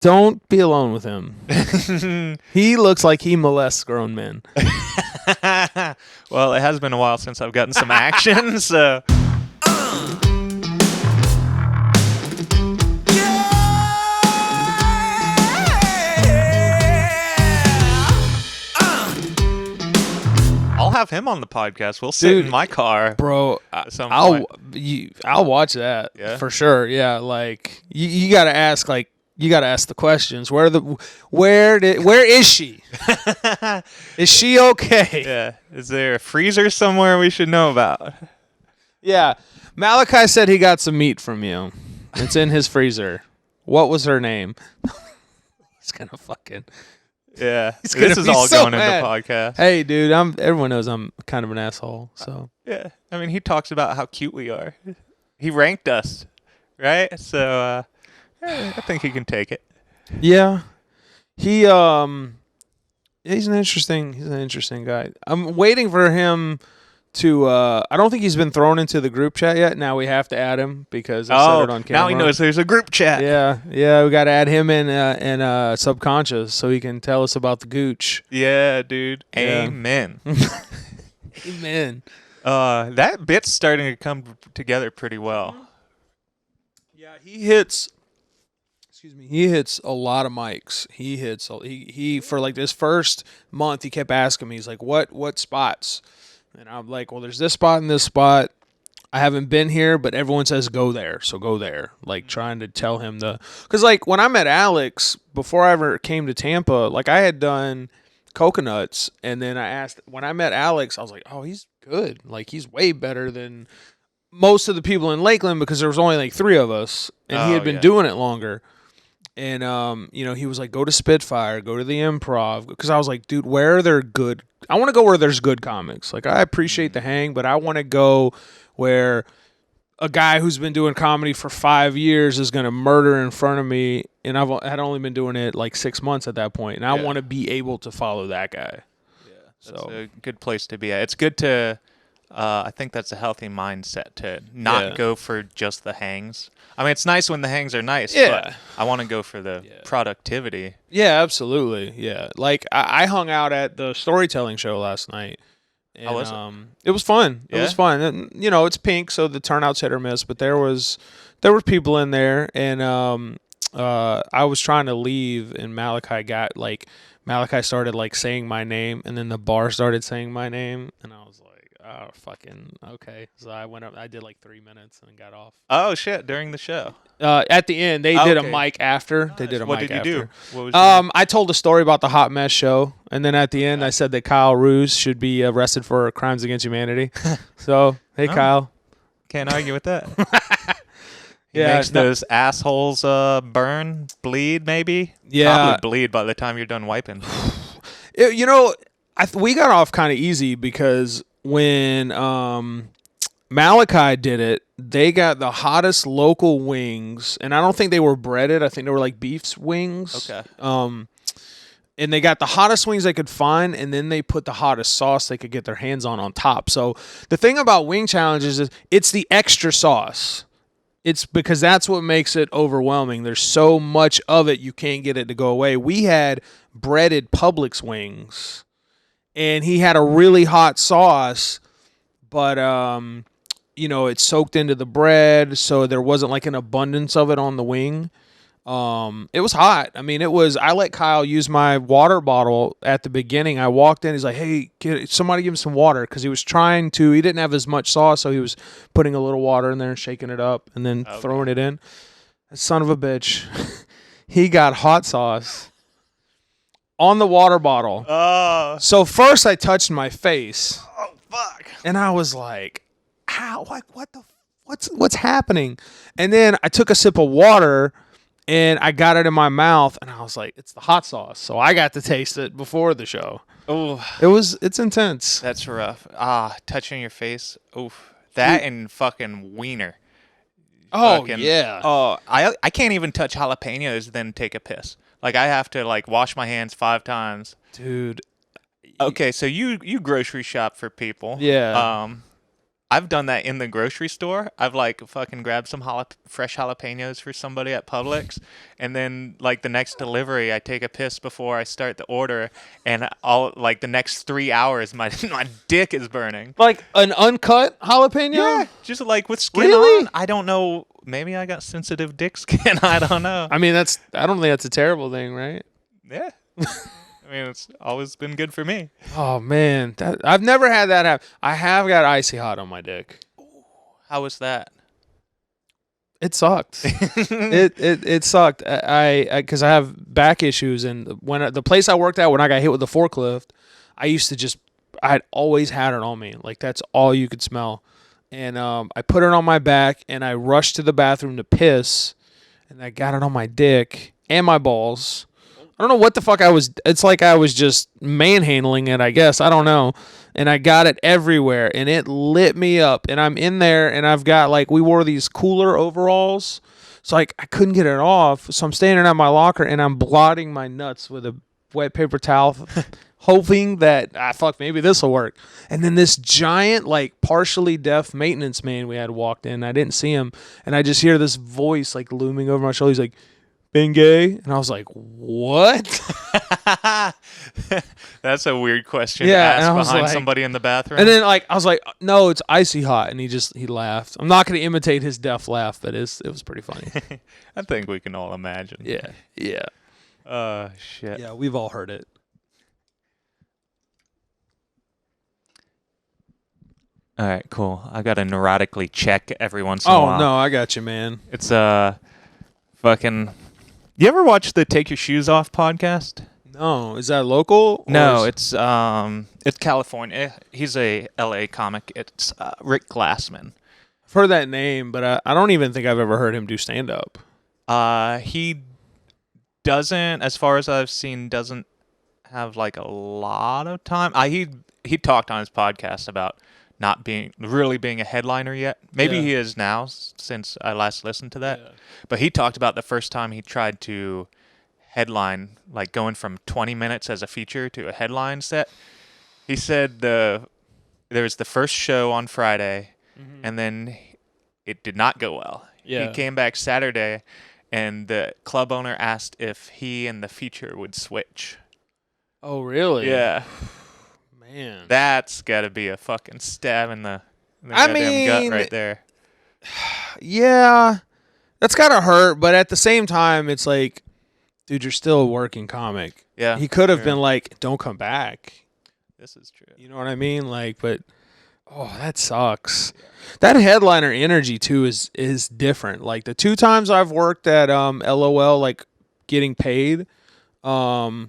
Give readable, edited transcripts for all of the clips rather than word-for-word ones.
Don't be alone with him. He looks like he molests grown men. Well, it has been a while since I've gotten some action, so. I'll have him on the podcast. We'll sit in my car, bro. I'll watch that for sure. Yeah, like you got to ask the questions. Where is she? Is she okay? Yeah. Is there a freezer somewhere we should know about? Yeah. Malachi said he got some meat from you. It's in his freezer. What was her name? He's gonna fucking. Yeah, this is all going into podcast. Hey, dude, everyone knows I'm kind of an asshole. So yeah, I mean, he talks about how cute we are. He ranked us, right? So I think he can take it. Yeah, he's an interesting guy. I'm waiting for him to. I don't think he's been thrown into the group chat yet. Now we have to add him because I said it on camera. Now he knows there's a group chat. Yeah, we got to add him in subconscious so he can tell us about the gooch. Yeah, dude. Yeah. Amen. Amen. That bit's starting to come together pretty well. Yeah, he hits. Excuse me. He hits a lot of mics. He for like this first month he kept asking me. He's like, "What spots?" And I'm like, well, there's this spot and this spot. I haven't been here, but everyone says go there, so go there. Like trying to tell him because like when I met Alex before I ever came to Tampa, like I had done coconuts, and then when I met Alex, I was like, oh, he's good. Like he's way better than most of the people in Lakeland because there was only like 3 of us, and he had been doing it longer. And he was like, go to Spitfire, go to the Improv, because I was like, dude, where are there good? I want to go where there's good comics. Like I appreciate the hang, but I want to go where a guy who's been doing comedy for 5 years is going to murder in front of me, and I had only been doing it like 6 months at that point, and I want to be able to follow that guy. Yeah, that's a good place to be at. It's good to. I think that's a healthy mindset to not go for just the hangs. I mean, it's nice when the hangs are nice, but I want to go for the productivity. Yeah, absolutely. Yeah. Like, I hung out at the storytelling show last night. And, how was it? It was fun. Yeah? It was fun. And, it's pink, so the turnout's hit or miss, but there were people in there, and I was trying to leave, and Malachi started, like, saying my name, and then the bar started saying my name, and I was like, oh, fucking okay. So I went up. I did like 3 minutes and got off. Oh shit! During the show. At the end, they did a mic after. Nice. They did a what mic did you after. do? What was I told a story about the Hot Mess show, and then at the end, I said that Kyle Roos should be arrested for crimes against humanity. So hey, Kyle. Can't argue with that. He makes those assholes bleed. Maybe. Yeah. Probably bleed by the time you're done wiping. We got off kind of easy because when Malachi did it, they got the hottest local wings, and I don't think they were breaded. I think they were like beef's wings. Okay. And they got the hottest wings they could find, and then they put the hottest sauce they could get their hands on top. So the thing about wing challenges is it's the extra sauce. It's because that's what makes it overwhelming. There's so much of it, you can't get it to go away. We had breaded Publix wings, and he had a really hot sauce, but it soaked into the bread, so there wasn't like an abundance of it on the wing. It was hot. I mean, I let Kyle use my water bottle at the beginning. I walked in, he's like, hey, somebody give him some water, because he didn't have as much sauce, so he was putting a little water in there and shaking it up and then throwing it in. Son of a bitch. He got hot sauce on the water bottle. Oh. So first I touched my face. Oh, fuck. And I was like, ow, like what's happening? And then I took a sip of water and I got it in my mouth, and I was like, it's the hot sauce. So I got to taste it before the show. Oh. It's intense. That's rough. Touching your face. Oof. That and fucking wiener. Oh, yeah. Oh, I can't even touch jalapenos then take a piss. Like, I have to, like, wash my hands 5 times. Dude. Okay, so you grocery shop for people. Yeah. I've done that in the grocery store. I've like fucking grabbed some fresh jalapenos for somebody at Publix, and then like the next delivery, I take a piss before I start the order, and all like the next 3 hours, my my dick is burning. Like an uncut jalapeno? Yeah, just like with skin Really? on. I don't know. Maybe I got sensitive dick skin. I don't know. I mean, I don't think that's a terrible thing, right? Yeah. I mean, it's always been good for me. Oh man, I've never had that happen. I have got icy hot on my dick. How was that? It sucked. it sucked. I because I have back issues, and when the place I worked at when I got hit with the forklift, I used to I'd always had it on me. Like that's all you could smell. And I put it on my back, and I rushed to the bathroom to piss, and I got it on my dick and my balls. I don't know what the fuck I was. It's like I was just manhandling it, I guess. I don't know. And I got it everywhere, and it lit me up. And I'm in there, and I've got like we wore these cooler overalls, so like I couldn't get it off. So I'm standing at my locker, and I'm blotting my nuts with a wet paper towel, hoping that maybe this will work. And then this giant like partially deaf maintenance man we had walked in. I didn't see him, and I just hear this voice like looming over my shoulder. He's like, "Been gay?" And I was like, "What?" That's a weird question to ask behind like, somebody in the bathroom. And then like I was like, "No, it's icy hot." And he laughed. I'm not going to imitate his deaf laugh, but it was pretty funny. I think we can all imagine. Yeah. Shit. Yeah, we've all heard it. All right, cool. I got to neurotically check every once in a while. Oh, no, I got you, man. It's fucking... You ever watch the Take Your Shoes Off podcast? No. Is that local? No, it's California. He's a LA comic. It's Rick Glassman. I've heard that name, but I don't even think I've ever heard him do stand-up. He doesn't, as far as I've seen, doesn't have like a lot of time. He talked on his podcast about not being a headliner yet. Maybe he is now since I last listened to that. Yeah. But he talked about the first time he tried to headline, like going from 20 minutes as a feature to a headline set. He said there was the first show on Friday, and then it did not go well. Yeah. He came back Saturday, and the club owner asked if he and the feature would switch. Oh, really? Yeah. Man. That's got to be a fucking stab in the goddamn gut right there. Yeah. That's got to hurt, but at the same time, it's like, dude, you're still a working comic. Yeah. He could have been like, don't come back. This is true. You know what I mean? Like, but, oh, that sucks. Yeah. That headliner energy, too, is different. Like, the 2 times I've worked at LOL, like, getting paid, I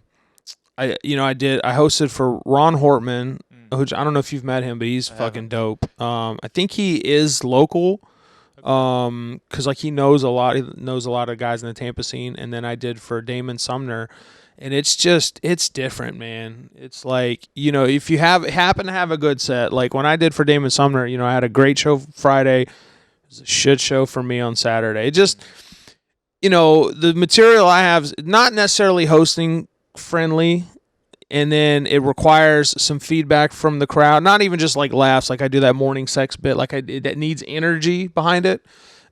hosted for Ron Hortman, which I don't know if you've met him, but he's fucking dope. I think he is local, because like he knows a lot of guys in the Tampa scene. And then I did for Damon Sumner, and it's different, man. It's like, if you happen to have a good set, like when I did for Damon Sumner, I had a great show Friday. It was a shit show for me on Saturday. It just, the material I have is not necessarily hosting friendly, and then it requires some feedback from the crowd, not even just like laughs, like I do that morning sex bit, like that needs energy behind it,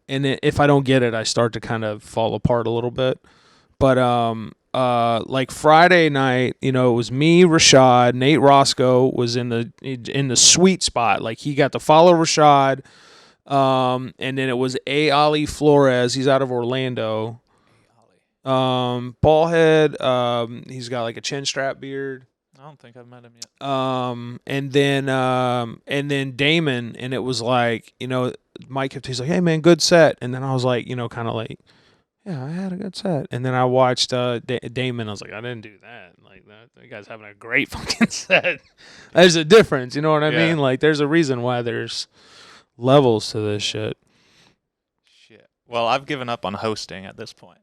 and if I don't get it, I start to kind of fall apart a little bit. But like Friday night, it was me, Rashad, Nate Roscoe was in the sweet spot, like he got to follow Rashad, and then it was Ali Flores, he's out of Orlando. Bald head. He's got like a chin strap beard. I don't think I've met him yet. And then Damon, and it was like, Mike he's like, "Hey man, good set." And then I was like, kind of like, "Yeah, I had a good set." And then I watched Damon. I was like, "I didn't do that. Like that guy's having a great fucking set." There's a difference, you know what I mean? Like, there's a reason why there's levels to this shit. Shit. Well, I've given up on hosting at this point.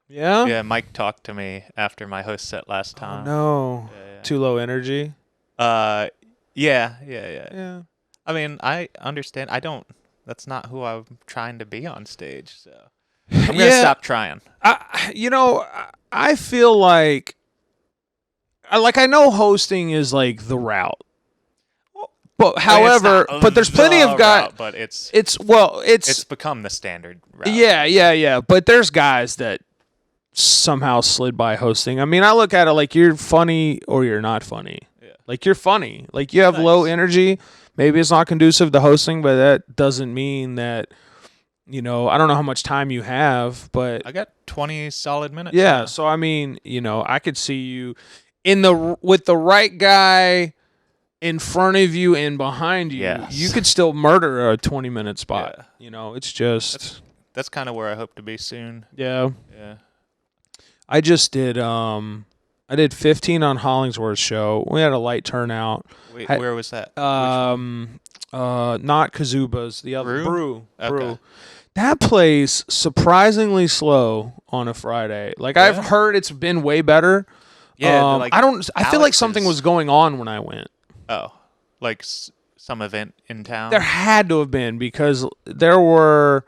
Yeah? Yeah, Mike talked to me after my host set last time. Oh, no. Yeah. Too low energy? Yeah. I mean, I understand. That's not who I'm trying to be on stage, so I'm going to stop trying. I feel like I know hosting is like the route. But however, but there's plenty of guys. But it's become the standard route. Yeah. But there's guys that somehow slid by hosting. I mean, I look at it like you're funny or you're not funny. Yeah. Like you're funny. Like you have low energy. Maybe it's not conducive to hosting, but that doesn't mean that. I don't know how much time you have, but I got 20 solid minutes. Yeah, now. So I mean, I could see you with the right guy in front of you and behind you. Yes. You could still murder a 20-minute spot. Yeah. It's just that's kind of where I hope to be soon. Yeah. I just did I did 15 on Hollingsworth's show. We had a light turnout. Wait, where was that? Not Kazuba's, the other Brew. That plays surprisingly slow on a Friday. Like I've heard it's been way better. Yeah, I feel like something was going on when I went. Oh, like some event in town. There had to have been because there were,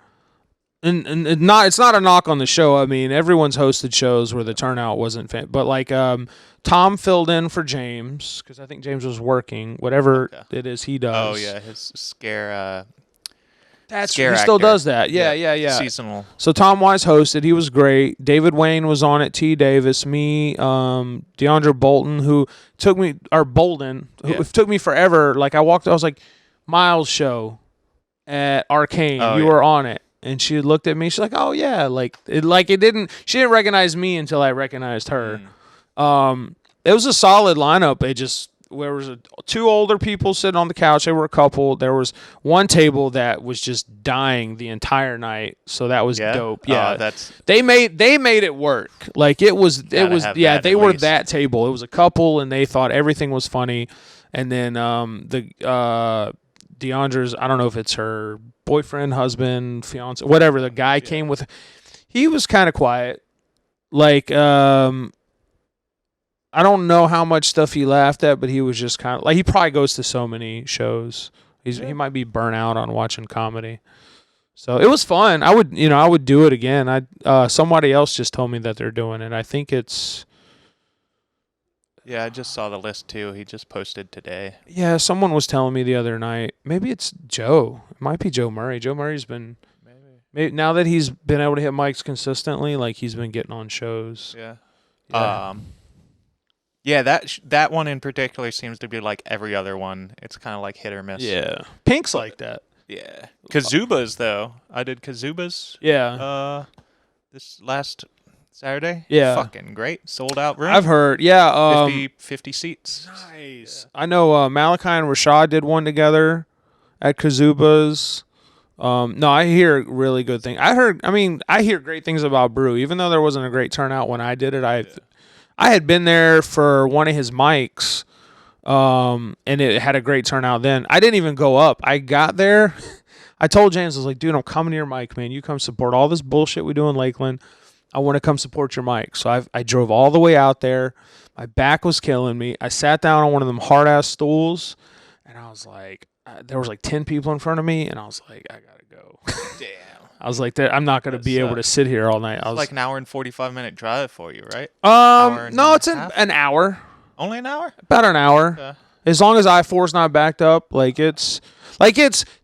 and it's not a knock on the show. I mean, everyone's hosted shows where the turnout wasn't but like Tom filled in for James because I think James was working. Whatever it is he does. Oh yeah, his scare. He still does that. Yeah. Seasonal. So Tom Wise hosted. He was great. David Wayne was on it. T. Davis, me, DeAndre Bolton, who took me forever. Like I was like, Miles' show at Arcane. You were on it. And she looked at me. She's like, "Oh yeah." She didn't recognize me until I recognized her. It was a solid lineup. There was two older people sitting on the couch. They were a couple. There was one table that was just dying the entire night. So that was dope. Yeah, they made it work. Like it was. They were that table. It was a couple, and they thought everything was funny. And then DeAndre's. I don't know if it's her boyfriend, husband, fiance, whatever. The guy came with. He was kind of quiet. Like I don't know how much stuff he laughed at, but he was just kind of like he probably goes to so many shows. He might be burnt out on watching comedy. So it was fun. I would do it again. Somebody else just told me that they're doing it. I think it's. Yeah, I just saw the list too. He just posted today. Yeah, someone was telling me the other night. Maybe it's Joe. It might be Joe Murray. Joe Murray's been maybe now that he's been able to hit mics consistently, like he's been getting on shows. Yeah. Yeah, that one in particular seems to be like every other one. It's kind of like hit or miss. Yeah. Pink's like that. Yeah. Kazuba's, though. I did Kazuba's. Yeah. This last Saturday. Yeah. Fucking great. Sold out room. I've heard. Yeah. 50 seats. Nice. Yeah. I know Malachi and Rashad did one together at Kazuba's. No, I hear really good things. I hear great things about Brew. Even though there wasn't a great turnout when I did it, I had been there for one of his mics, and it had a great turnout then. I didn't even go up. I got there. I told James, I was like, dude, I'm coming to your mic, man. You come support all this bullshit we do in Lakeland. I want to come support your mic. So I drove all the way out there. My back was killing me. I sat down on one of them hard-ass stools, and I was like, there was like 10 people in front of me, and I was like, I got to go. Damn. I was like, I'm not going to be able to sit here all night. It's like an hour and 45-minute drive for you, right? No, it's an hour. Only an hour? About an hour. Okay. As long as I-4's not backed up, it's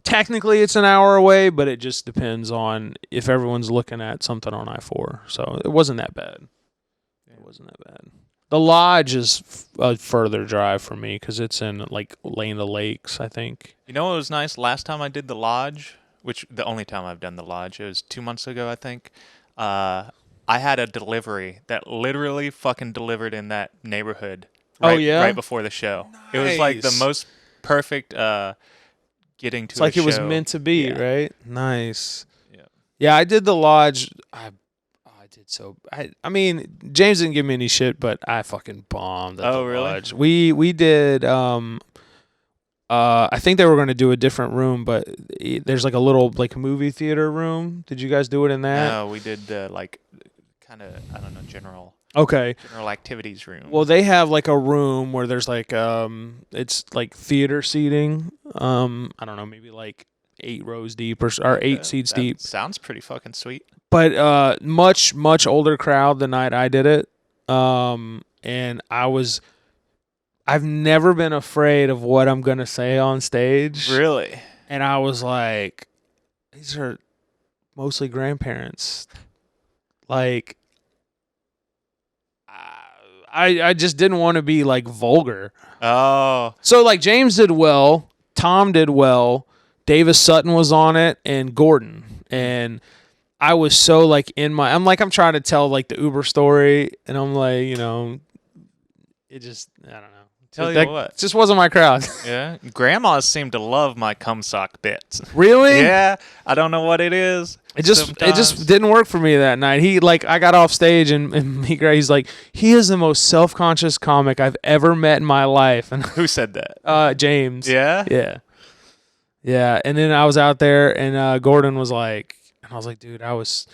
technically it's an hour away, but it just depends on if everyone's looking at something on I-4. So it wasn't that bad. It wasn't that bad. The Lodge is a further drive for me because it's in like Lane of Lakes, I think. You know what was nice? Last time I did the Lodge, which the only time I've done the Lodge, it was 2 months ago, I think. I had a delivery that literally fucking delivered in that neighborhood. Right before the show. Nice. It was like the most perfect getting to. It's like it was meant to be, right? Nice. Yeah. I did the Lodge. I did so. I mean, James didn't give me any shit, but I fucking bombed at the Lodge. We did. I think they were going to do a different room, but there's like a little like movie theater room. Did you guys do it in that? No, we did the kind of general. Okay. General activities room. Well, they have like a room where there's like it's like theater seating. I don't know, maybe like 8 rows deep or 8 seats deep. Sounds pretty fucking sweet. But much older crowd the night I did it. And I I've never been afraid of what I'm going to say on stage. Really? And I was like, these are mostly grandparents. Like, I just didn't want to be like vulgar. Oh. So like James did well, Tom did well, Davis Sutton was on it, and Gordon. And I was so like I'm trying to tell like the Uber story, and I'm like, it just, I don't know. Tell you what. It just wasn't my crowd. Yeah. Grandmas seem to love my cum sock bits. Really? Yeah. I don't know what it is. It just didn't work for me that night. I got off stage and he's like, he is the most self-conscious comic I've ever met in my life. And who said that? James. Yeah? Yeah. Yeah. And then I was out there and Gordon was like, and I was like, dude, I was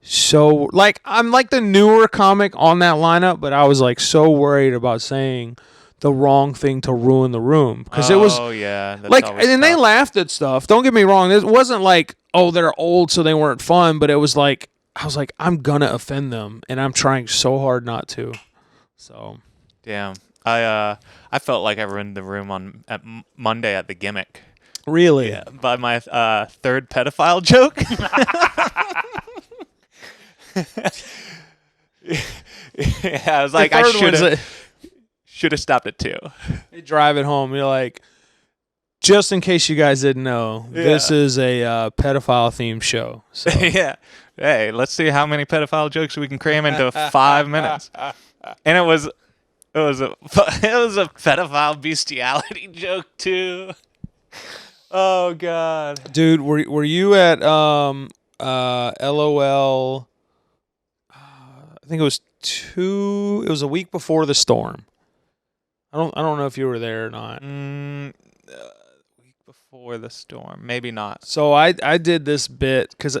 so like, I'm like the newer comic on that lineup, but I was like so worried about saying the wrong thing to ruin the room because it was that's like, and they laughed at stuff. Don't get me wrong. It wasn't like, oh, they're old, so they weren't fun, but it was like, I was like, I'm gonna offend them, and I'm trying so hard not to. So, damn, I felt like I ruined the room at Monday at the Gimmick. Really? Yeah, by my third pedophile joke. Yeah, I was like, I should have stopped at 2. You drive it home. You're like, just in case you guys didn't know, this is a pedophile themed show. So. Yeah. Hey, let's see how many pedophile jokes we can cram into 5 minutes. And it was a pedophile bestiality joke too. Oh God, dude, were you at LOL? I think it was It was a week before the storm. I don't know if you were there or not. Week before the storm, maybe not. So I did this bit because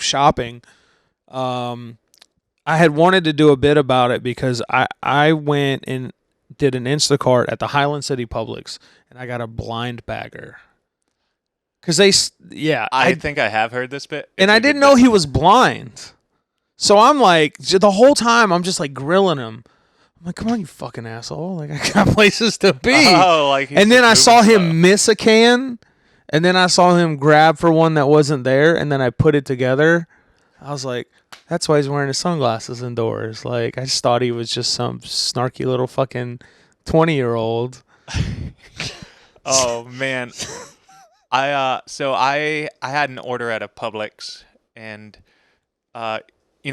shopping. I had wanted to do a bit about it because I went and did an Instacart at the Highland City Publix and I got a blind bagger. Cause I think I have heard this bit, and I didn't know he was blind. So I'm like, the whole time I'm just like grilling him. I'm like, come on, you fucking asshole! Like I got places to be. Oh, like. And then I saw him miss a can, and then I saw him grab for one that wasn't there, and then I put it together. I was like, that's why he's wearing his sunglasses indoors. Like I just thought he was just some snarky little fucking 20-year-old. Oh man. I had an order at a Publix, and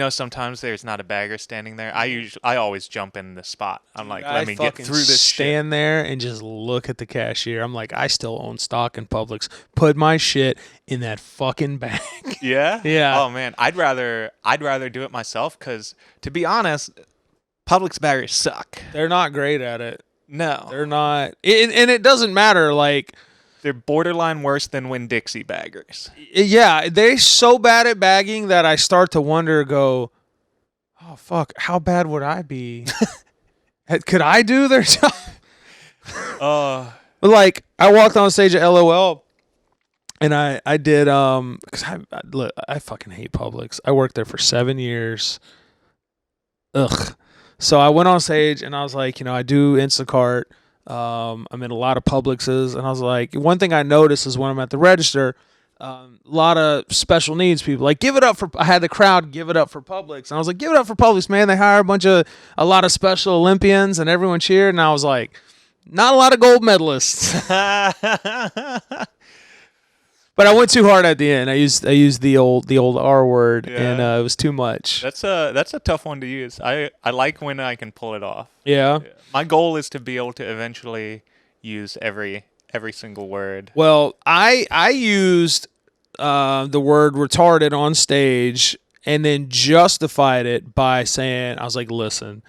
sometimes there's not a bagger standing there. I always jump in the spot. I'm like, let me get through this shit. Stand there and just look at the cashier. I'm like, I still own stock in Publix. Put my shit in that fucking bag. Yeah? Yeah. Oh man, I'd rather do it myself because, to be honest, Publix baggers suck. They're not great at it. No, they're not. And it doesn't matter. Like. They're borderline worse than Winn-Dixie baggers. Yeah, they're so bad at bagging that I start to wonder, oh, fuck, how bad would I be? Could I do their job? But like, I walked on stage at LOL, and I did, because I fucking hate Publix. I worked there for 7 years. Ugh. So I went on stage, and I was like, I do Instacart. I'm in a lot of Publixes, and I was like, one thing I noticed is when I'm at the register, a lot of special needs people like I had the crowd give it up for Publix, and I was like, give it up for Publix, man. They hire a lot of Special Olympians, and everyone cheered, and I was like, not a lot of gold medalists. But I went too hard at the end. I used the old R word, and it was too much. That's a tough one to use. I like when I can pull it off. Yeah. My goal is to be able to eventually use every single word. Well, I used the word retarded on stage and then justified it by saying, I was like, listen,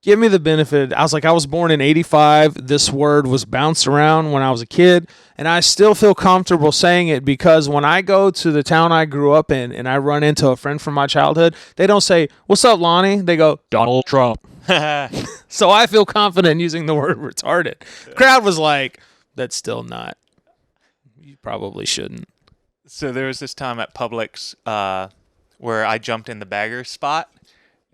give me the benefit. I was like, I was born in 85. This word was bounced around when I was a kid, and I still feel comfortable saying it because when I go to the town I grew up in and I run into a friend from my childhood, they don't say, what's up, Lonnie? They go, Donald Trump. So I feel confident using the word retarded. The crowd was like, that's still not. You probably shouldn't. So there was this time at Publix where I jumped in the bagger spot,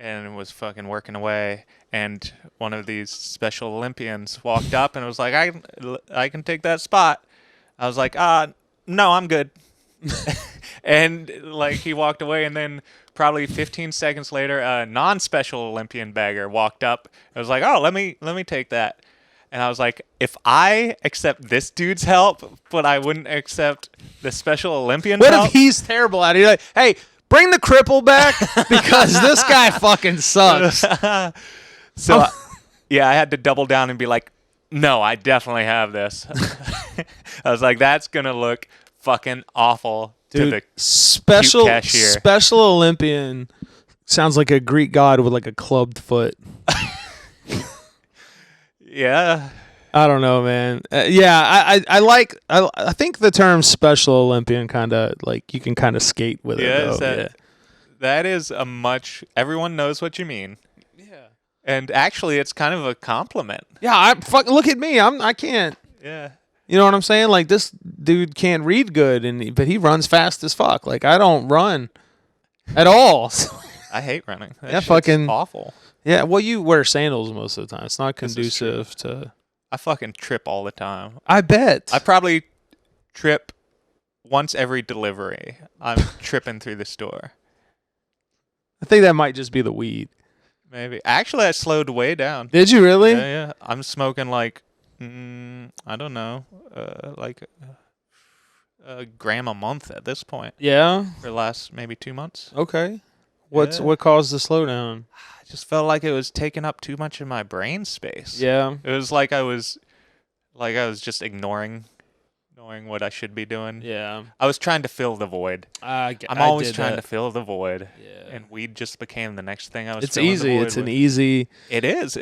and was fucking working away, and one of these Special Olympians walked up and was like, I can take that spot. I was like, no, I'm good. And like he walked away, and then probably 15 seconds later, a non-Special Olympian bagger walked up and was like, oh, let me take that. And I was like, if I accept this dude's help, but I wouldn't accept the Special Olympian's What help? if he's terrible at it? You're like, hey, bring the cripple back because this guy fucking sucks. So, yeah, I had to double down and be like, no, I definitely have this. I was like, that's going to look fucking awful to the special cute cashier. Special Olympian sounds like a Greek god with like a clubbed foot. Yeah. I don't know, man. I think the term Special Olympian kind of like you can kind of skate with it. That is everyone knows what you mean. Yeah. And actually, it's kind of a compliment. Yeah, look at me. I can't. Yeah. You know what I'm saying? Like this dude can't read good, but he runs fast as fuck. Like I don't run at all. I hate running. That fucking awful. Yeah, well, you wear sandals most of the time. It's not conducive to. I fucking trip all the time. I bet. I probably trip once every delivery. I'm tripping through the store. I think that might just be the weed. Maybe. Actually, I slowed way down. Did you really? Yeah. I'm smoking like, I don't know, like a gram a month at this point. Yeah. For the last maybe 2 months. Okay. What caused the slowdown? I just felt like it was taking up too much of my brain space. Yeah. It was like I was just ignoring what I should be doing. Yeah. I was trying to fill the void. I'm always trying to fill the void. Yeah. And weed just became the next thing I was filling the void It's an easy. It is.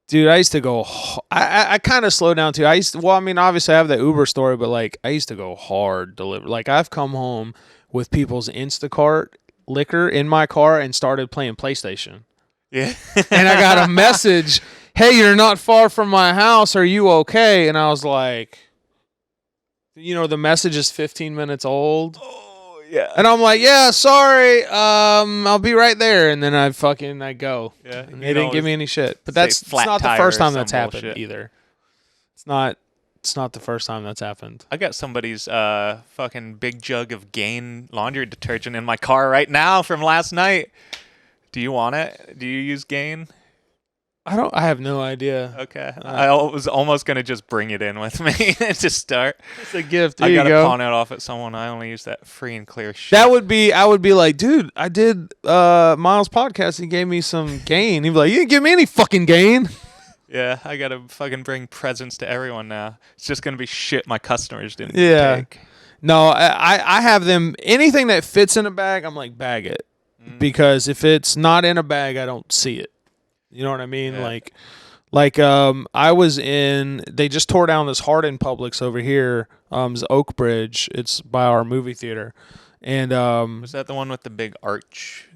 Dude, I used to go. I kind of slowed down too. Obviously I have the Uber story, but like I used to go hard deliver. Like I've come home with people's Instacart liquor in my car and started playing PlayStation. Yeah. And I got a message, hey, you're not far from my house. Are you okay? And I was like, the message is 15 minutes old. Oh, yeah. And I'm like, yeah, sorry. I'll be right there. And then I go. Yeah. And they didn't give me any shit. But it's not the first time that's happened either. It's not the first time that's happened. I got somebody's fucking big jug of Gain laundry detergent in my car right now from last night. Do you want it? Do you use Gain? I have no idea. Okay. I was almost going to just bring it in with me to start. It's a gift. I got to pawn it off at someone. I only use that free and clear shit. I would be like, dude, I did Miles' podcast. He gave me some Gain. He'd be like, you didn't give me any fucking Gain. Yeah, I got to fucking bring presents to everyone now. It's just going to be shit my customers didn't take. No, I have them. Anything that fits in a bag, I'm like, bag it. Because if it's not in a bag, I don't see it. You know what I mean? Yeah. Like I was they just tore down this Hardin Publix over here, it's Oak Bridge. It's by our movie theater. And was that the one with the big arch?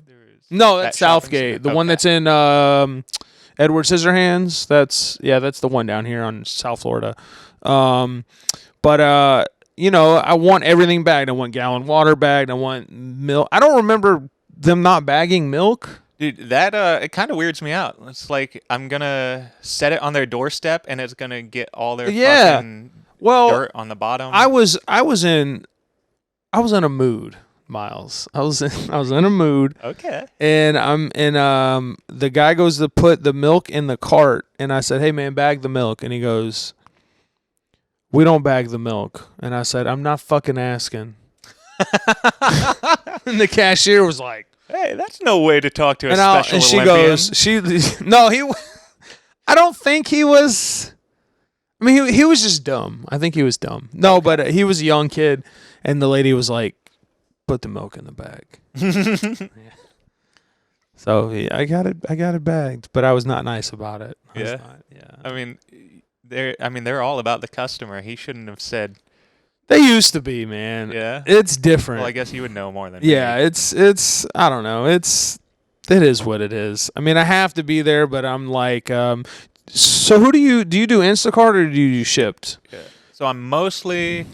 No, that's Southgate. The one that's in Edward Scissorhands. That's the one down here on South Florida. But I want everything bagged. I want gallon water bagged. I want milk. I don't remember them not bagging milk. Dude, that it kind of weirds me out. It's like I'm gonna set it on their doorstep, and it's gonna get all their fucking dirt on the bottom. I was in a mood, Miles. I was in a mood. Okay. And the guy goes to put the milk in the cart, and I said, "Hey man, bag the milk." And he goes, "We don't bag the milk." And I said, "I'm not fucking asking." And the cashier was like, "Hey, that's no way to talk to a special and she Olympian." goes, I don't think he was. I mean, he was just dumb. I think he was dumb. No, but he was a young kid, and the lady was like, "Put the milk in the bag." Yeah. So I got it bagged, but I was not nice about it. I mean, they're all about the customer. He shouldn't have said. They used to be, man. Yeah. It's different. Well, I guess you would know more than me. It's I don't know. It is what it is. I mean, I have to be there, but I'm like, so who do you do Instacart or do you do Shipped? Yeah. So I'm mostly,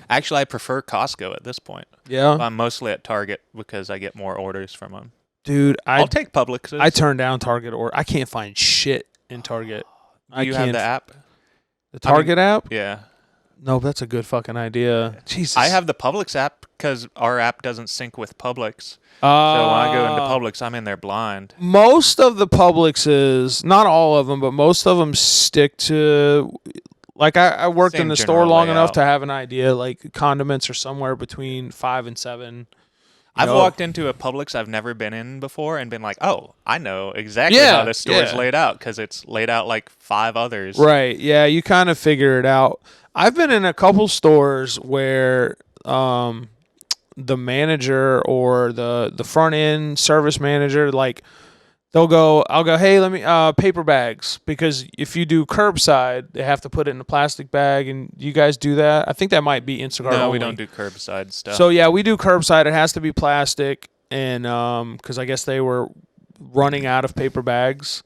actually, I prefer Costco at this point. Yeah. I'm mostly at Target because I get more orders from them. Dude, I'll take Publix. I turned down Target, or I can't find shit in Target. Do you have the app? The Target app? Yeah. No, that's a good fucking idea. Jesus. I have the Publix app because our app doesn't sync with Publix. So when I go into Publix, I'm in there blind. Most of the Publixes, not all of them, but most of them stick to, like, I worked in the store long enough to have an idea, like condiments are somewhere between 5 and 7. I've walked into a Publix I've never been in before and been like, oh, I know exactly how this store is laid out because it's laid out like 5 others. Right. Yeah, you kind of figure it out. I've been in a couple stores where the manager or the front end service manager, like, I'll go, hey, let me paper bags, because if you do curbside, they have to put it in a plastic bag, and you guys do that. I think that might be Instacart. No, only. we don't do curbside stuff. So yeah, we do curbside. It has to be plastic, and because I guess they were running out of paper bags.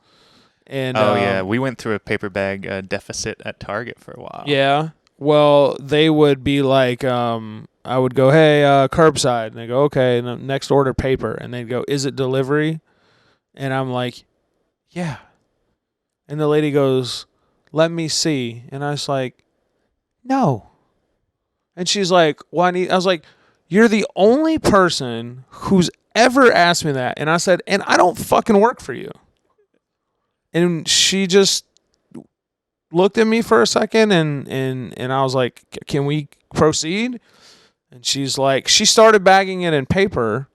And yeah, we went through a paper bag deficit at Target for a while. Yeah, well, they would be like, I would go, hey, curbside, and they go, okay, and the next order paper, and they'd go, is it delivery? And I'm like, yeah. And the lady goes, let me see. And I was like, no. And she's like, well, I was like, you're the only person who's ever asked me that. And I said, and I don't fucking work for you. And she just looked at me for a second, and I was like, can we proceed? And she's like, she started bagging it in paper.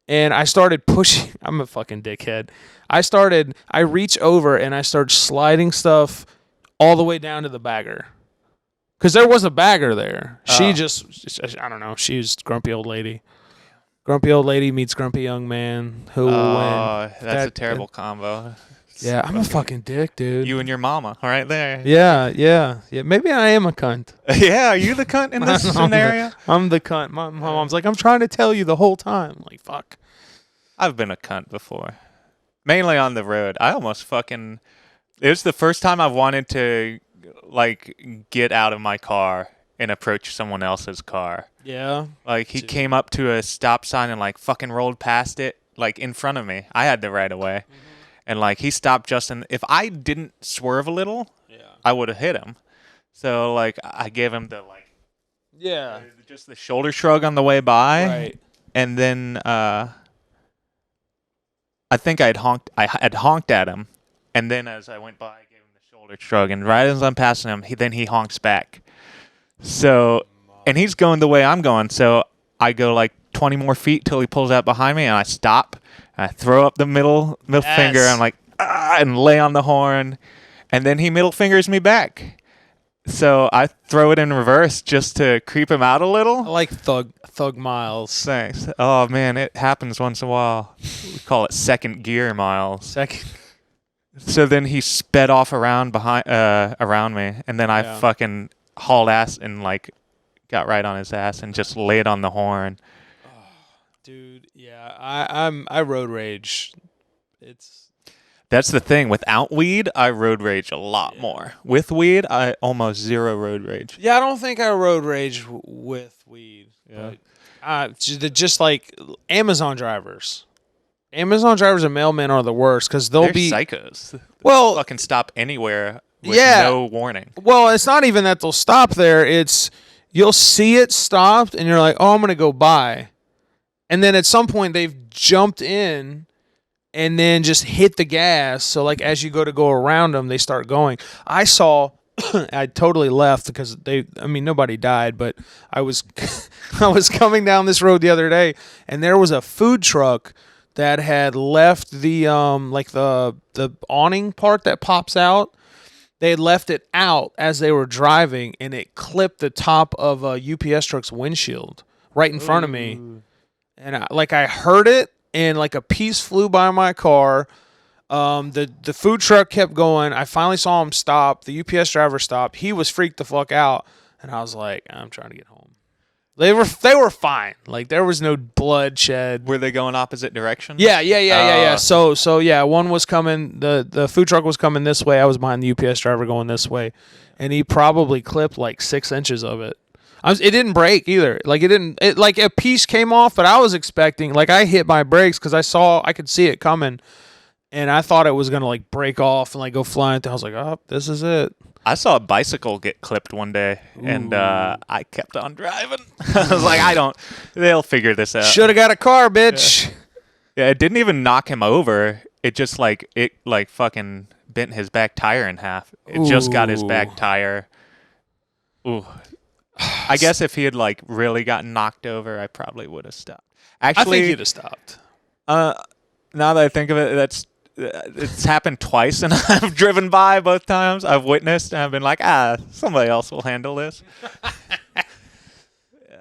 And I started pushing. I'm a fucking dickhead. I reach over and I start sliding stuff all the way down to the bagger. Because there was a bagger there. She I don't know. She's grumpy old lady. Grumpy old lady meets grumpy young man who will win. That's a terrible combo. Yeah, I'm a fucking dick, dude. You and your mama, right there. Yeah. Maybe I am a cunt. Yeah, are you the cunt in this scenario? I'm the cunt. My mom's like, I'm trying to tell you the whole time. I'm like, fuck. I've been a cunt before. Mainly on the road. I almost fucking... It was the first time I wanted to, like, get out of my car and approach someone else's car. Yeah. Like, he came up to a stop sign and, like, fucking rolled past it, like, in front of me. I had the right of way. Mm-hmm. And, like, he stopped just in... If I didn't swerve a little, I would have hit him. So, like, I gave him the, like... Yeah. Just the shoulder shrug on the way by. Right. And then, I think I had honked at him. And then as I went by, I gave him the shoulder shrug. And right as I'm passing him, he honks back. So, and he's going the way I'm going. So, I go, like, 20 more feet till he pulls out behind me, and I stop. I throw up the middle finger. I'm like, and lay on the horn. And then he middle fingers me back. So I throw it in reverse just to creep him out a little. I like thug miles. Thanks. Oh, man, it happens once in a while. We call it second gear miles. So then he sped off around me. And then I fucking hauled ass and, like, got right on his ass and just laid on the horn. Dude, yeah, I road rage. That's the thing. Without weed, I road rage a lot more. With weed, I almost zero road rage. Yeah, I don't think I road rage with weed. Yeah. But, just like Amazon drivers. Amazon drivers and mailmen are the worst because they're psychos. Well, fucking stop anywhere with no warning. Well, it's not even that they'll stop there. It's you'll see it stopped and you're like, oh, I'm gonna go by. And then at some point they've jumped in and then just hit the gas. So, like, as you go around them, they start going. I saw, I totally left because nobody died, but I was coming down this road the other day, and there was a food truck that had left the the awning part that pops out. They had left it out as they were driving, and it clipped the top of a UPS truck's windshield right in front of me. And I heard it, and like a piece flew by my car. The food truck kept going. I finally saw him stop. The UPS driver stopped. He was freaked the fuck out, and I was like, I'm trying to get home. They were fine. Like, there was no bloodshed. Were they going opposite directions? Yeah. So yeah, one was coming. The food truck was coming this way. I was behind the UPS driver going this way, and he probably clipped like 6 inches of it. It didn't break either. Like it didn't. It like a piece came off, but I was expecting. Like I hit my brakes because I could see it coming, and I thought it was gonna like break off and like go flying. I was like, oh, this is it. I saw a bicycle get clipped one day, and I kept on driving. I was like, they'll figure this out. Should have got a car, bitch. Yeah, it didn't even knock him over. It just fucking bent his back tire in half. It just got his back tire. Ooh. I guess if he had like really gotten knocked over, I probably would have stopped. Actually, I think he'd have stopped. Now that I think of it, it's happened twice, and I've driven by both times. I've witnessed, and I've been like, somebody else will handle this.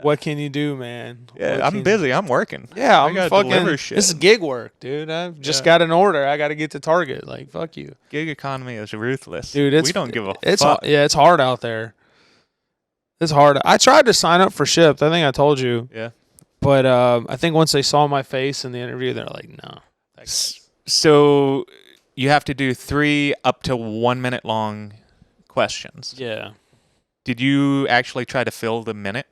What can you do, man? Yeah, I'm busy. I'm working. Yeah, I'm fucking. Deliver shit. This is gig work, dude. I've just got an order. I got to get to Target. Like, fuck you. Gig economy is ruthless, dude. We don't give a fuck. It's hard out there. It's hard. I tried to sign up for Shipt. I think I told you. Yeah. But I think once they saw my face in the interview, they're like, no. So you have to do 3 up to 1 minute long questions. Yeah. Did you actually try to fill the minute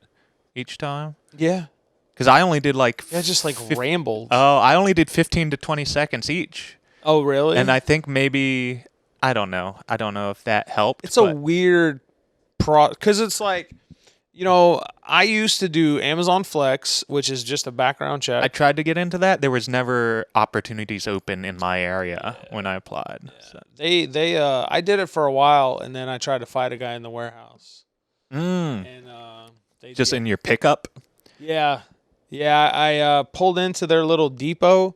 each time? Yeah. Because I only did like... Yeah, just like rambled. Oh, I only did 15 to 20 seconds each. Oh, really? And I think maybe... I don't know. I don't know if that helped. It's a weird... Because it's like... You know, I used to do Amazon Flex, which is just a background check. I tried to get into that. There was never opportunities open in my area when I applied. Yeah. So. I did it for a while, and then I tried to fight a guy in the warehouse. And just in your pickup? Yeah. Yeah, I pulled into their little depot,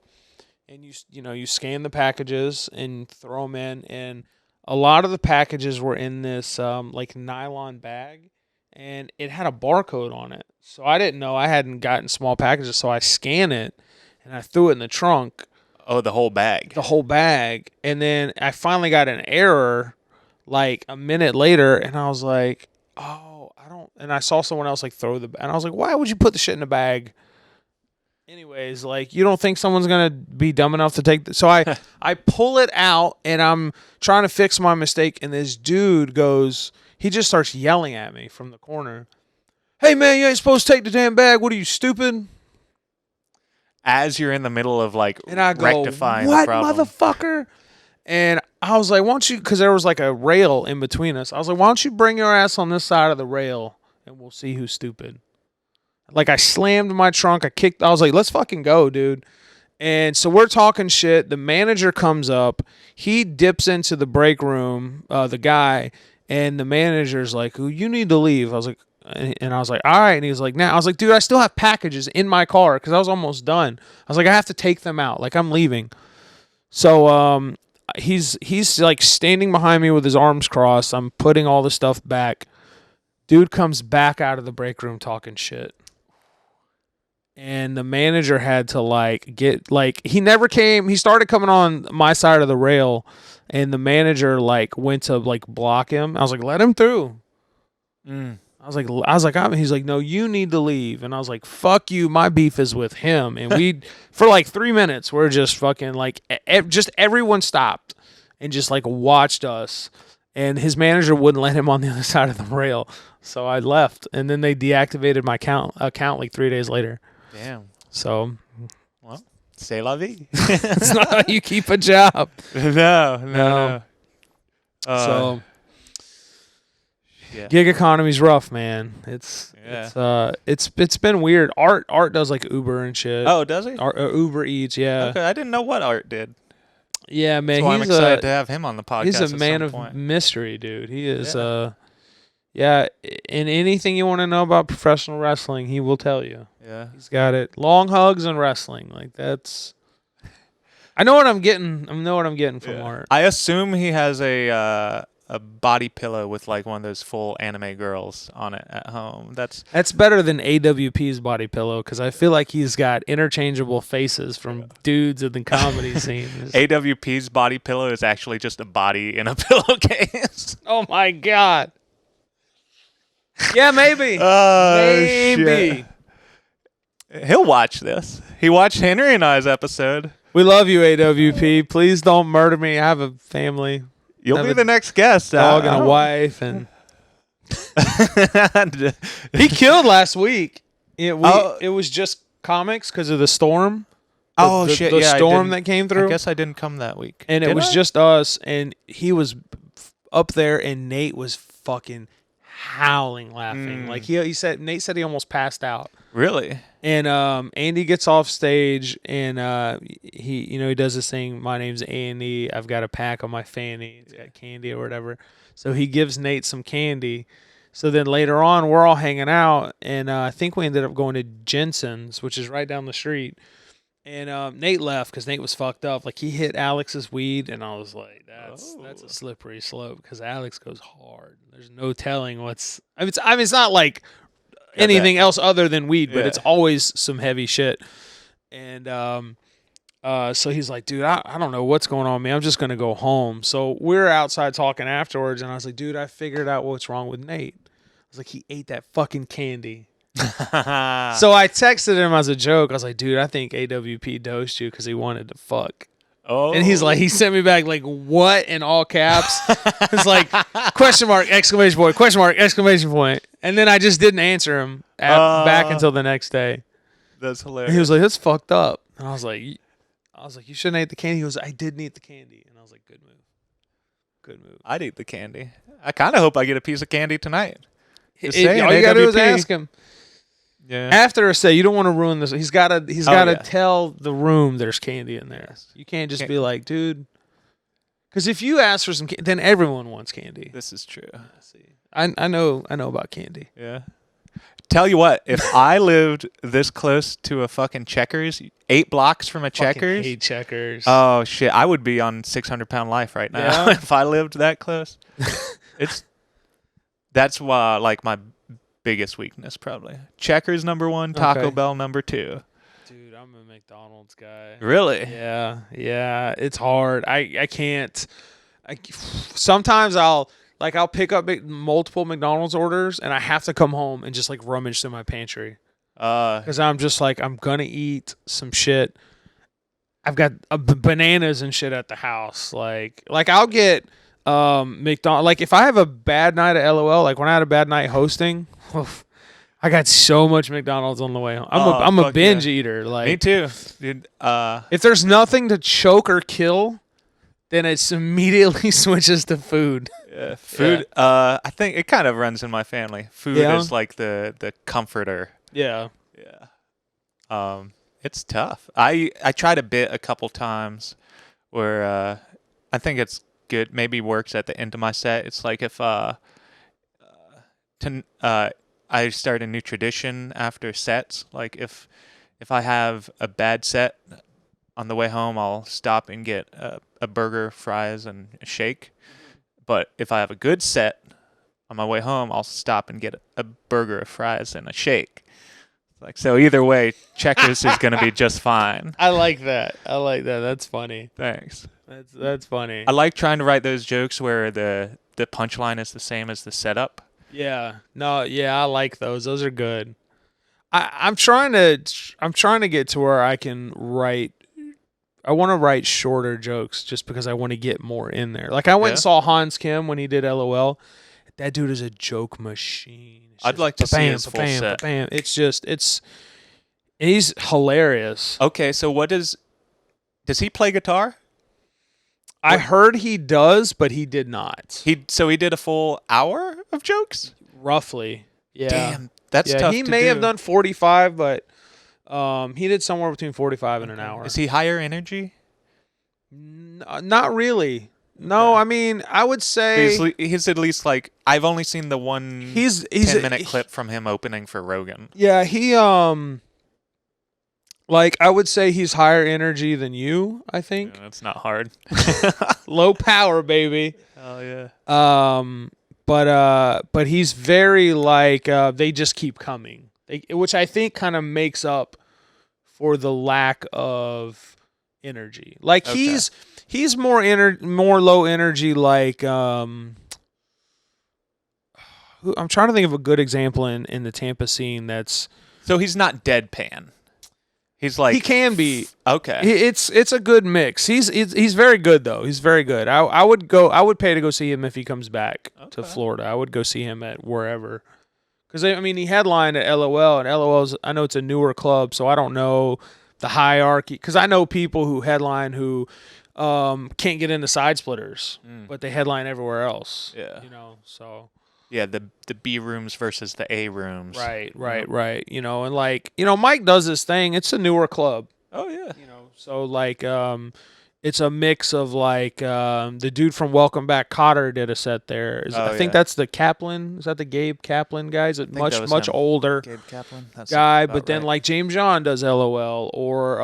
and you scan the packages and throw them in, and a lot of the packages were in this like nylon bag. And it had a barcode on it. So I didn't know. I hadn't gotten small packages, so I scanned it, and I threw it in the trunk. Oh, the whole bag. The whole bag. And then I finally got an error like a minute later, and I was like, oh, I don't... And I saw someone else like throw the... And I was like, why would you put the shit in a bag? Anyways, like, you don't think someone's going to be dumb enough to take... So I pull it out, and I'm trying to fix my mistake, and this dude goes... He just starts yelling at me from the corner. Hey, man, you ain't supposed to take the damn bag. What are you, stupid? As you're in the middle of, like, and I go, rectifying what, the problem. Motherfucker? And I was like, why don't you... Because there was, like, a rail in between us. I was like, why don't you bring your ass on this side of the rail, and we'll see who's stupid. Like, I slammed my trunk. I was like, let's fucking go, dude. And so we're talking shit. The manager comes up. He dips into the break room, the guy... And the manager's like, "Ooh, you need to leave." I was like, and I was like, "All right." And he was like, "Now." I was like, "Dude, I still have packages in my car because I was almost done." I was like, "I have to take them out. Like, I'm leaving." So he's like standing behind me with his arms crossed. I'm putting all the stuff back. Dude comes back out of the break room talking shit. And the manager had to he never came. He started coming on my side of the rail. And the manager went to block him. I was like, let him through. I was like, he's like, no, you need to leave. And I was like, fuck you. My beef is with him. And we, for 3 minutes, we're just fucking just everyone stopped and just watched us. And his manager wouldn't let him on the other side of the rail. So I left. And then they deactivated my account 3 days later. Damn. So. Well. C'est la vie. It's not how you keep a job. No. So, gig economy's rough, man. It's been weird. Art does Uber and shit. Oh, does he? Uber Eats, yeah. Okay, I didn't know what Art did. Yeah, man. So I'm excited to have him on the podcast. He's a man of mystery, dude. He is. Yeah, and anything you want to know about professional wrestling, he will tell you. Yeah. He's got it. Long hugs and wrestling. That's... I know what I'm getting. From Art. I assume he has a body pillow with one of those full anime girls on it at home. That's better than AWP's body pillow because I feel like he's got interchangeable faces from dudes in the comedy scene. AWP's body pillow is actually just a body in a pillowcase. Oh my god. Yeah, maybe. Maybe. Shit. He'll watch this. He watched Henry and I's episode. We love you, AWP. Please don't murder me. I have a family. You'll be the next guest. Dog and a wife, and He killed last week. It was just comics because of the storm. Shit! The Yeah, storm that came through. I guess I didn't come that week, and it was just us. And he was up there, and Nate was fucking howling, laughing. Like Nate said he almost passed out. Really? And Andy gets off stage, and he does this thing. My name's Andy. I've got a pack on my fanny. It's got candy or whatever. So he gives Nate some candy. So then later on, we're all hanging out, and I think we ended up going to Jensen's, which is right down the street. And Nate left because Nate was fucked up. Like, he hit Alex's weed, and I was like, that's a slippery slope because Alex goes hard. There's no telling what's. It's not like anything else other than weed, but it's always some heavy shit. And so he's like, dude, I don't know what's going on, man. I'm just gonna go home. So we're outside talking afterwards, and I was like, dude, I figured out what's wrong with Nate. I was like, he ate that fucking candy. So I texted him as a joke. I was like, dude, I think AWP dosed you because he wanted to fuck. Oh. And he's like, he sent me back like, what, in all caps? It's like, question mark, exclamation point, question mark, exclamation point. And then I just didn't answer him back until the next day. That's hilarious. And he was like, that's fucked up. And I was like, you shouldn't eat the candy. He goes, I didn't eat the candy. And I was like, good move. Good move. I'd eat the candy. I kind of hope I get a piece of candy tonight. All you gotta do is ask him. Yeah. After a set, you don't want to ruin this. He's gotta tell the room there's candy in there. Yes. You can't just be like, dude. Because if you ask for some candy, then everyone wants candy. This is true. I know about candy. Yeah. Tell you what, if I lived this close to a fucking Checkers, 8 blocks from a Checkers. I hate Checkers. Oh shit, I would be on 600-pound life right now if I lived that close. That's why, like, my biggest weakness probably. Checkers number 1, Taco Bell number 2. Dude, I'm a McDonald's guy. Really? Yeah. It's hard. I can't. Sometimes I'll pick up multiple McDonald's orders, and I have to come home and just like rummage through my pantry because I'm just like, I'm gonna eat some shit. I've got bananas and shit at the house. Like I'll get McDonald's. Like, if I have a bad night at LOL, like when I had a bad night hosting, I got so much McDonald's on the way home. I'm a binge eater. Like, me too, dude. If there's nothing to choke or kill, then it immediately switches to food. Yeah, food. Yeah. I think it kind of runs in my family. Food is like the comforter. Yeah. It's tough. I tried a bit a couple times where I think it's good. Maybe works at the end of my set. It's like if I start a new tradition after sets. Like if I have a bad set, on the way home I'll stop and get a burger, fries, and a shake. But if I have a good set, on my way home I'll stop and get a burger, fries, and a shake. Like, so either way, Checkers is gonna be just fine. I like that. That's funny. Thanks. That's funny. I like trying to write those jokes where the punchline is the same as the setup. Yeah. No. Yeah, I like those. Those are good. I'm trying to get to where I can write. I want to write shorter jokes just because I want to get more in there. Like, I went and saw Hans Kim when he did LOL. That dude is a joke machine. I'd like to see his full set. He's hilarious. Okay, so does he play guitar? I heard he does, but he did not. He did a full hour of jokes? Roughly. Yeah. Damn, that's tough to do. He may have done 45, but he did somewhere between 45 and an hour. Is he higher energy? Not really. No, I mean, I would say he's at least like, I've only seen the one 10-minute clip from him opening for Rogan. Yeah, he like, I would say he's higher energy than you, I think. Yeah, that's not hard. Low power, baby. Oh yeah. But he's very like, they just keep coming. Which I think kind of makes up for the lack of energy. Like, he's more low energy, like I'm trying to think of a good example in the Tampa scene that's. So he's not deadpan. He's like he can be. Okay. It's a good mix. He's very good though. He's very good. I would pay to go see him if he comes back to Florida. I would go see him at wherever. Because I mean, he headlined at LOL, and LOL's, I know it's a newer club, so I don't know the hierarchy. Because I know people who headline who can't get into side splitters, but they headline everywhere else. Yeah. So. Yeah, the B rooms versus the A rooms. Right. And like, Mike does this thing. It's a newer club. Oh yeah. So like it's a mix of like the dude from Welcome Back, Cotter, did a set there. I think that's the Kaplan. Is that the Gabe Kaplan guy? Is it much older Gabe Kaplan? That's guy? But then like James John does LOL, or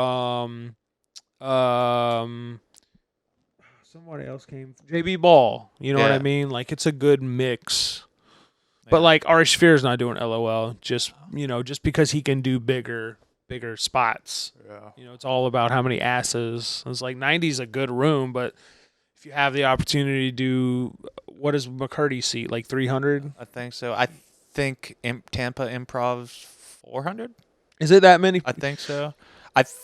somebody else came, JB Ball. You know what I mean? Like it's a good mix. But like Ari Shaffir's not doing LOL just because he can do bigger spots. Yeah. It's all about how many asses. It's like 90's a good room, but if you have the opportunity to do, what does McCurdy's seat, like 300? I think so. I think Tampa Improv's 400. Is it that many? I think so.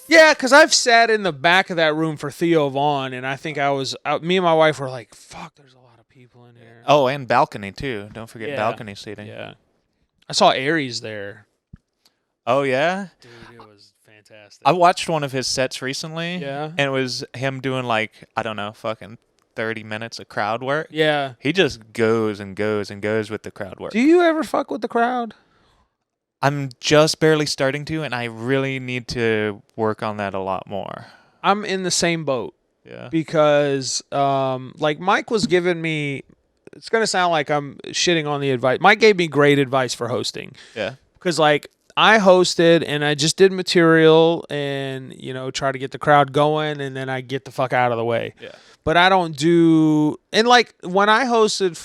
Yeah, because I've sat in the back of that room for Theo Vaughn, and I think me and my wife were like, fuck, there's a lot of people in here. Oh, and balcony too. Don't forget balcony seating. Yeah. I saw Aries there. Oh yeah? Dude, it was fantastic. I watched one of his sets recently. Yeah. And it was him doing like, I don't know, fucking 30 minutes of crowd work. Yeah. He just goes and goes and goes with the crowd work. Do you ever fuck with the crowd? I'm just barely starting to, and I really need to work on that a lot more. I'm in the same boat. Yeah. Because like Mike was giving me, it's going to sound like I'm shitting on the advice. Mike gave me great advice for hosting. Yeah. Because like I hosted and I just did material and, try to get the crowd going, and then I get the fuck out of the way. Yeah. But I don't do, and like when I hosted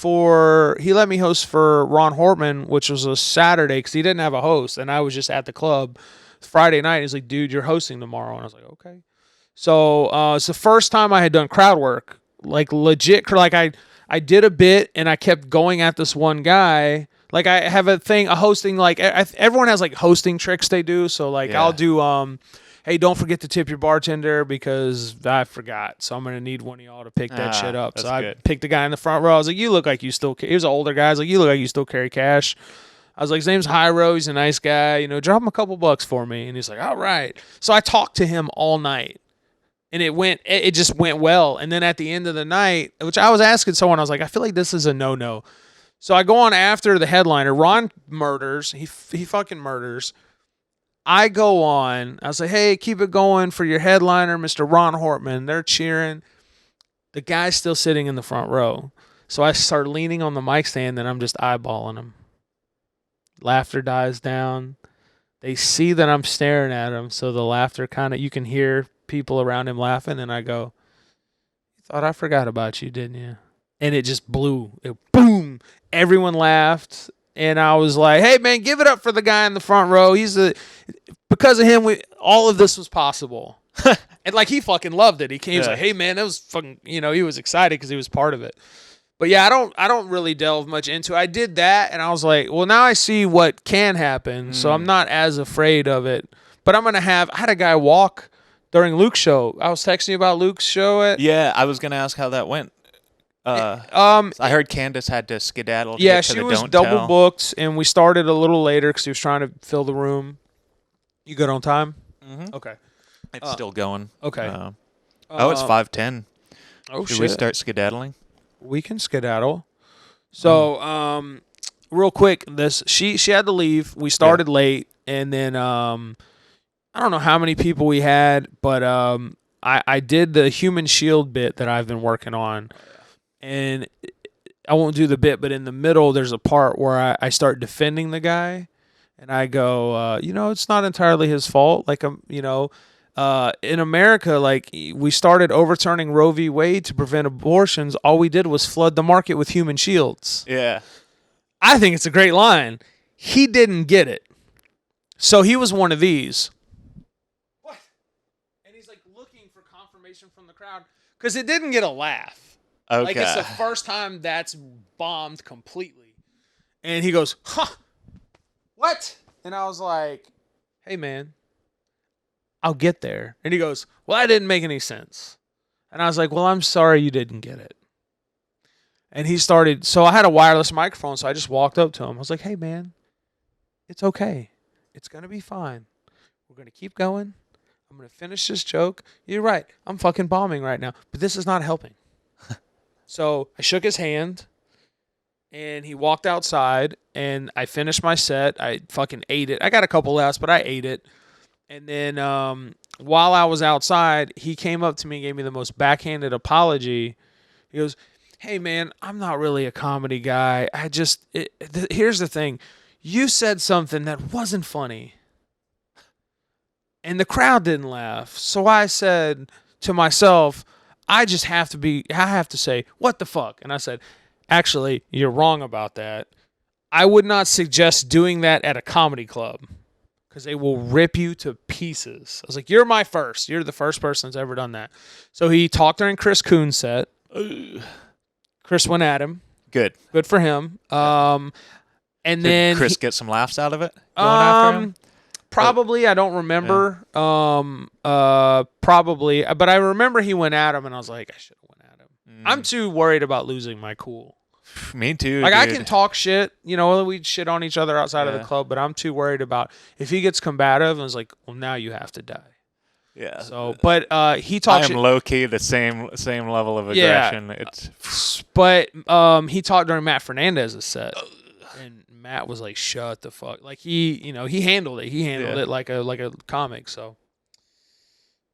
he let me host for Ron Hortman, which was a Saturday because he didn't have a host, and I was just at the club Friday night. He's like, dude, you're hosting tomorrow. And I was like, okay. So it's the first time I had done crowd work, like legit. Like I did a bit and I kept going at this one guy. Like I have a hosting, like everyone has like hosting tricks they do. So like I'll do, hey, don't forget to tip your bartender because I forgot. So I'm going to need one of y'all to pick that shit up. So I picked the guy in the front row. I was like, you look like you still, he was an older guy. I was like, you look like you still carry cash. I was like, his name's Hyro. He's a nice guy. Drop him a couple bucks for me. And he's like, all right. So I talked to him all night. And it just went well. And then at the end of the night, which I was asking someone, I was like, I feel like this is a no-no. So I go on after the headliner. Ron murders. He fucking murders. I go on. I say, hey, keep it going for your headliner, Mr. Ron Hortman. They're cheering. The guy's still sitting in the front row. So I start leaning on the mic stand, and I'm just eyeballing him. Laughter dies down. They see that I'm staring at him, so the laughter you can hear people around him laughing, and I go, you thought I forgot about you, didn't you? And it just blew. Boom. Everyone laughed. And I was like, hey, man, give it up for the guy in the front row. Because of him, all of this was possible. And like, he fucking loved it. He was like, hey, man, that was fucking, he was excited because he was part of it. But yeah, I don't really delve much into it. I did that, and I was like, well, now I see what can happen, so I'm not as afraid of it. But I had a guy walk during Luke's show. I was texting you about Luke's show. Yeah, I was going to ask how that went. I heard Candace had to skedaddle. Yeah, she was double booked, and we started a little later because he was trying to fill the room. You good on time? Mm-hmm. Okay. It's still going. Okay. It's 5:10. Oh, Should we start skedaddling? We can skedaddle. So, real quick, she had to leave. We started late, and then I don't know how many people we had, but I did the human shield bit that I've been working on. And I won't do the bit, but in the middle, there's a part where I start defending the guy, and I go, it's not entirely his fault. Like, in America, like we started overturning Roe v. Wade to prevent abortions. All we did was flood the market with human shields. Yeah. I think it's a great line. He didn't get it. So he was one of these. What? And he's like looking for confirmation from the crowd because it didn't get a laugh. Okay. Like, it's the first time that's bombed completely. And he goes, huh, what? And I was like, hey, man, I'll get there. And he goes, well, that didn't make any sense. And I was like, well, I'm sorry you didn't get it. And he started, so I had a wireless microphone, so I just walked up to him. I was like, hey, man, it's okay. It's going to be fine. We're going to keep going. I'm going to finish this joke. You're right. I'm fucking bombing right now, but this is not helping. So I shook his hand, and he walked outside, and I finished my set. I fucking ate it. I got a couple laughs, but I ate it. And then while I was outside, he came up to me and gave me the most backhanded apology. He goes, hey, man, I'm not really a comedy guy. Here's the thing. You said something that wasn't funny. And the crowd didn't laugh. So I said to myself, I have to say, what the fuck? And I said, actually, you're wrong about that. I would not suggest doing that at a comedy club because they will rip you to pieces. I was like, you're the first person that's ever done that. So he talked during Chris Coon's set. Chris went at him. Good for him. And Did then Chris get some laughs out of it going after him? Probably. I don't remember. Yeah. Probably. But I remember he went at him, and I was like, I should have went at him. I'm too worried about losing my cool. Me too. Like, dude. I can talk shit. We'd shit on each other outside of the club, but I'm too worried about if he gets combative and was like, well, now you have to die. Yeah. So, but he talked. I am low key the same level of aggression. Yeah. It's. But he talked during Matt Fernandez's set, and Matt was like, "Shut the fuck!" Like he handled it. He handled it like a comic. So,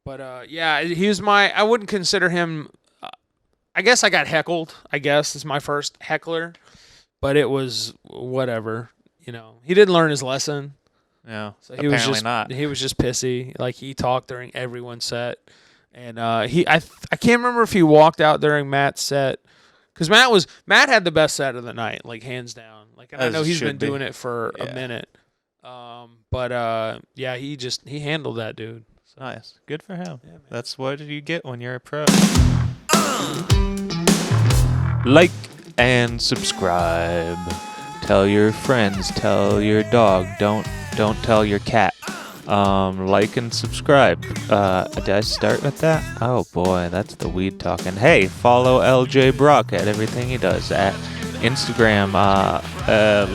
but he was I wouldn't consider him. I guess I got heckled. I guess is my first heckler, but it was whatever. He didn't learn his lesson. No, so apparently not. He was just pissy. Like, he talked during everyone's set, and I can't remember if he walked out during Matt's set, because Matt had the best set of the night, like hands down. Like, and I know he's been doing it for a minute, but he handled that dude. So. Nice, good for him. Yeah, that's what you get when you're a pro. Like and subscribe. Tell your friends. Tell your dog. Don't tell your cat. Like and subscribe. Did I start with that? Oh boy, that's the weed talking. Hey, follow LJ Brock at everything he does at Instagram,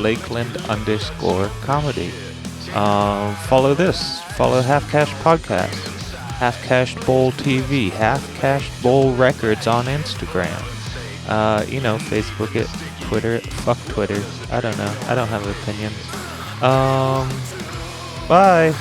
Lakeland_comedy. Follow this. Follow Half Cash Podcast, Half Cash Bowl TV, Half Cash Bowl Records on Instagram. Facebook it, Twitter it. Fuck Twitter. I don't know. I don't have opinions. Bye.